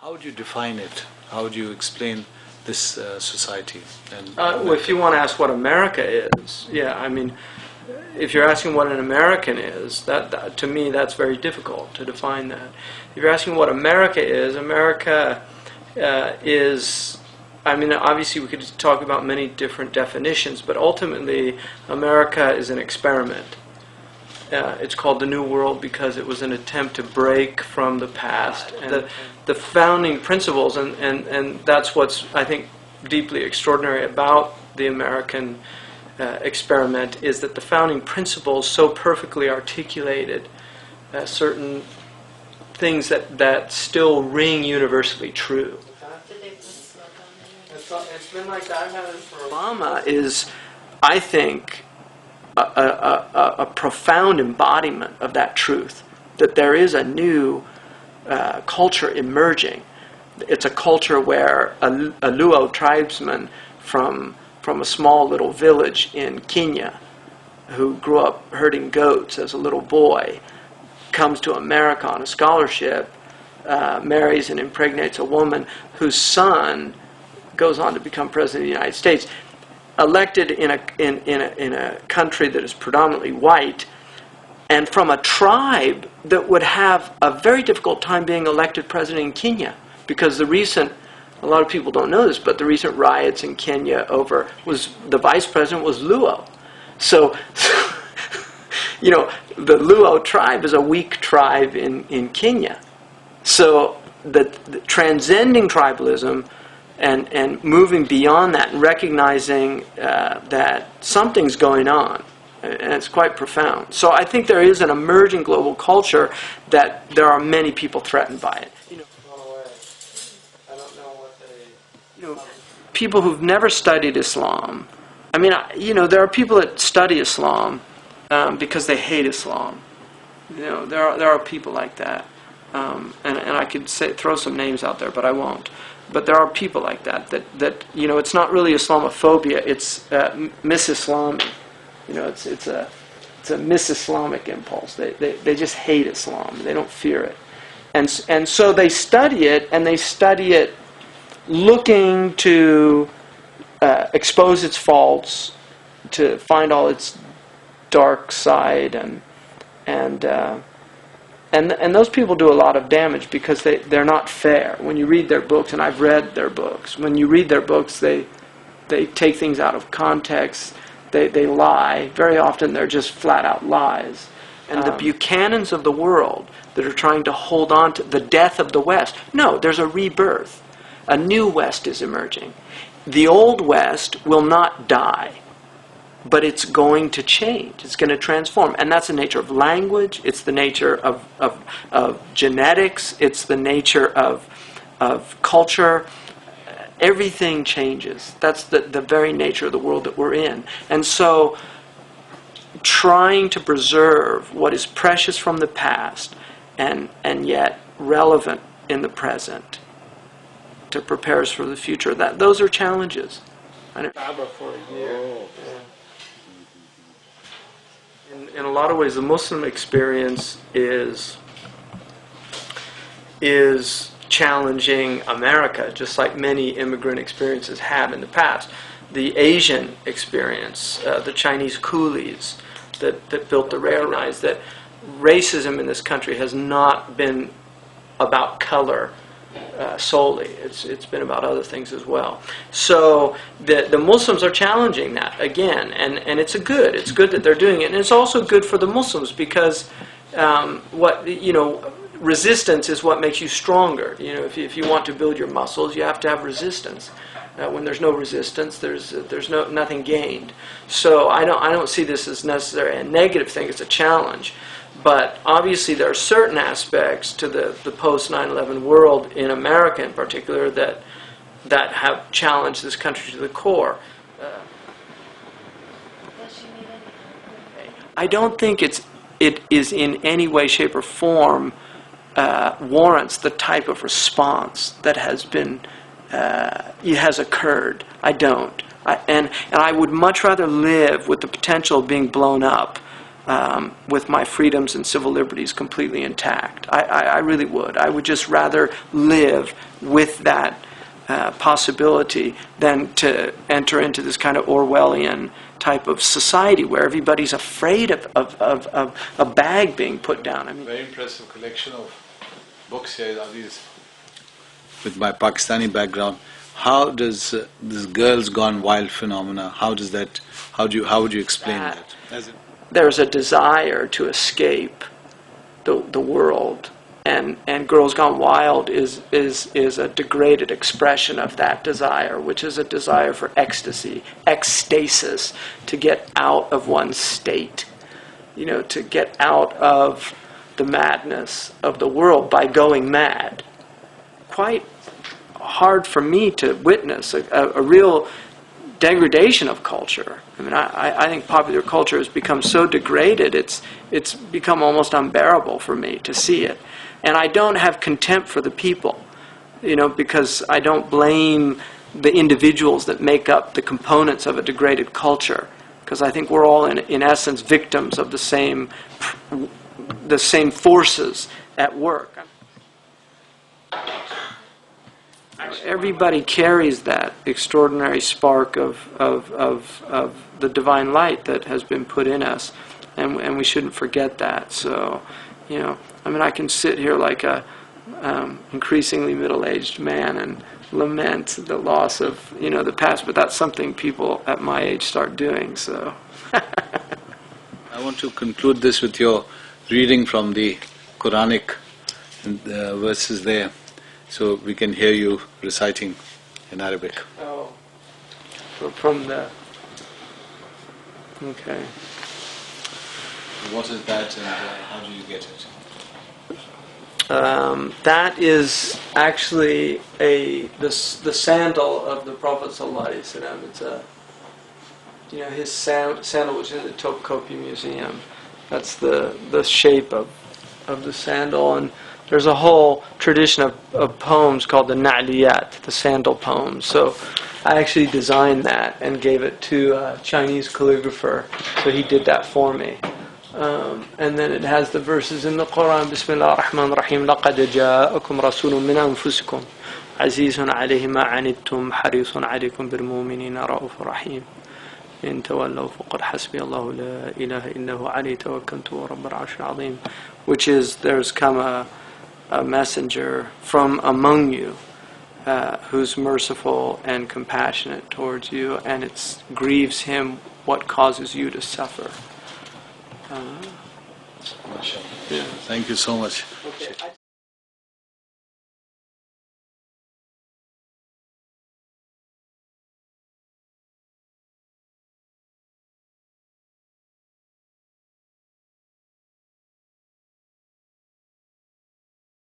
How would you define it? How would you explain this society? And well, if you want to ask what America is, yeah, I mean, if you're asking what an American is, that to me that's very difficult to define that. If you're asking what America is, I mean, obviously we could talk about many different definitions, but ultimately America is an experiment. It's called the New World because it was an attempt to break from the past. And the founding principles, and that's what's, I think, deeply extraordinary about the American experiment, is that the founding principles so perfectly articulated certain things that still ring universally true. It's been like that. I've had it for Obama is, I think, a profound embodiment of that truth, that there is a new culture emerging. It's a culture where a Luo tribesman from a small little village in Kenya, who grew up herding goats as a little boy, comes to America on a scholarship, marries and impregnates a woman whose son goes on to become president of the United States. Elected in a country that is predominantly white, and from a tribe that would have a very difficult time being elected president in Kenya, because a lot of people don't know this, but the recent riots in Kenya the vice president was Luo. So you know, the Luo tribe is a weak tribe in Kenya. So the transcending tribalism and moving beyond that and recognizing that something's going on, and it's quite profound. So I think there is an emerging global culture that there are many people threatened by it. I don't know what they... people who've never studied Islam. I mean, there are people that study Islam because they hate Islam. There are people like that, and I could throw some names out there, but I won't. But there are people like that it's not really Islamophobia, it's mis-Islami. It's a mis-Islamic impulse. They just hate Islam. They don't fear it. And so they study it, and they study it looking to expose its faults, to find all its dark side, and those people do a lot of damage because they're not fair. When you read their books, and I've read their books, when you read their books, they take things out of context. They lie. Very often they're just flat-out lies. And the Buchanans of the world that are trying to hold on to the death of the West. No, there's a rebirth. A new West is emerging. The old West will not die, but it's going to change. It's going to transform. And that's the nature of language. It's the nature of genetics. It's the nature of culture. Everything changes. That's the very nature of the world that we're in. And so trying to preserve what is precious from the past and yet relevant in the present to prepare us for the future, those are challenges. For a year. In a lot of ways, the Muslim experience is challenging America, just like many immigrant experiences have in the past. The Asian experience, the Chinese coolies that built the railroads, that racism in this country has not been about color solely. It's been about other things as well. So the Muslims are challenging that again, and it's good. It's good that they're doing it, and it's also good for the Muslims because resistance is what makes you stronger. If you want to build your muscles, you have to have resistance. When there's no resistance, there's nothing gained. So I don't see this as necessarily a negative thing. It's a challenge. But obviously there are certain aspects to the post 9/11 world, in America in particular, that have challenged this country to the core. I don't think it is in any way, shape, or form warrants the type of response that has occurred. I don't. And I would much rather live with the potential of being blown up with my freedoms and civil liberties completely intact. I really would. I would just rather live with that possibility than to enter into this kind of Orwellian type of society where everybody's afraid of a bag being put down. I mean, very impressive collection of books here are these. With my Pakistani background, how does this girls gone wild phenomena? How does that? How would you explain that? There's a desire to escape the world, and Girls Gone Wild is a degraded expression of that desire, which is a desire for ecstasy, ecstasis, to get out of one's state, to get out of the madness of the world by going mad. Quite hard for me to witness a real degradation of culture. I mean, I think popular culture has become so degraded, it's become almost unbearable for me to see it. And I don't have contempt for the people, because I don't blame the individuals that make up the components of a degraded culture, because I think we're all, in essence, victims of the same forces at work. Everybody carries that extraordinary spark of the divine light that has been put in us, and we shouldn't forget that. So, I mean, I can sit here like a increasingly middle-aged man and lament the loss of the past, but that's something people at my age start doing. So, I want to conclude this with your reading from the Quranic verses there, so we can hear you reciting in Arabic. Oh, from the... Okay. What is that, and how do you get it? That is actually the sandal of the Prophet ﷺ. It's his sandal, which is in the Topkapi Museum. That's the shape of the sandal, and there's a whole tradition of poems called the Na'liyat, the sandal poems. So I actually designed that and gave it to a Chinese calligrapher. So he did that for me. And then it has the verses in the Quran. Bismillah ar-Rahman ar-Rahim. لَقَدْ جَاءَكُمْ رَسُولٌ مِّنْ أَنفُسِكُمْ عَزِيزٌ عَلَيْهِ مَا عَنِتُّمْ حَرِيصٌ عَلَيْكُمْ بِالْمُؤْمِنِينَ رَءُوفٌ رَحِيمٌ إِن تَوَلَّوْا فَقُلْ حَسْبِيَ اللَّهُ لَا إِلَهَ إِلَّا هُوَ عَلَيْهِ تَوَكَّلْتُ وَرَبُّ الْعَرْشِ الْعَظِيمِ, which is, there's come a messenger from among you who's merciful and compassionate towards you, and it grieves him what causes you to suffer. Thank you so much.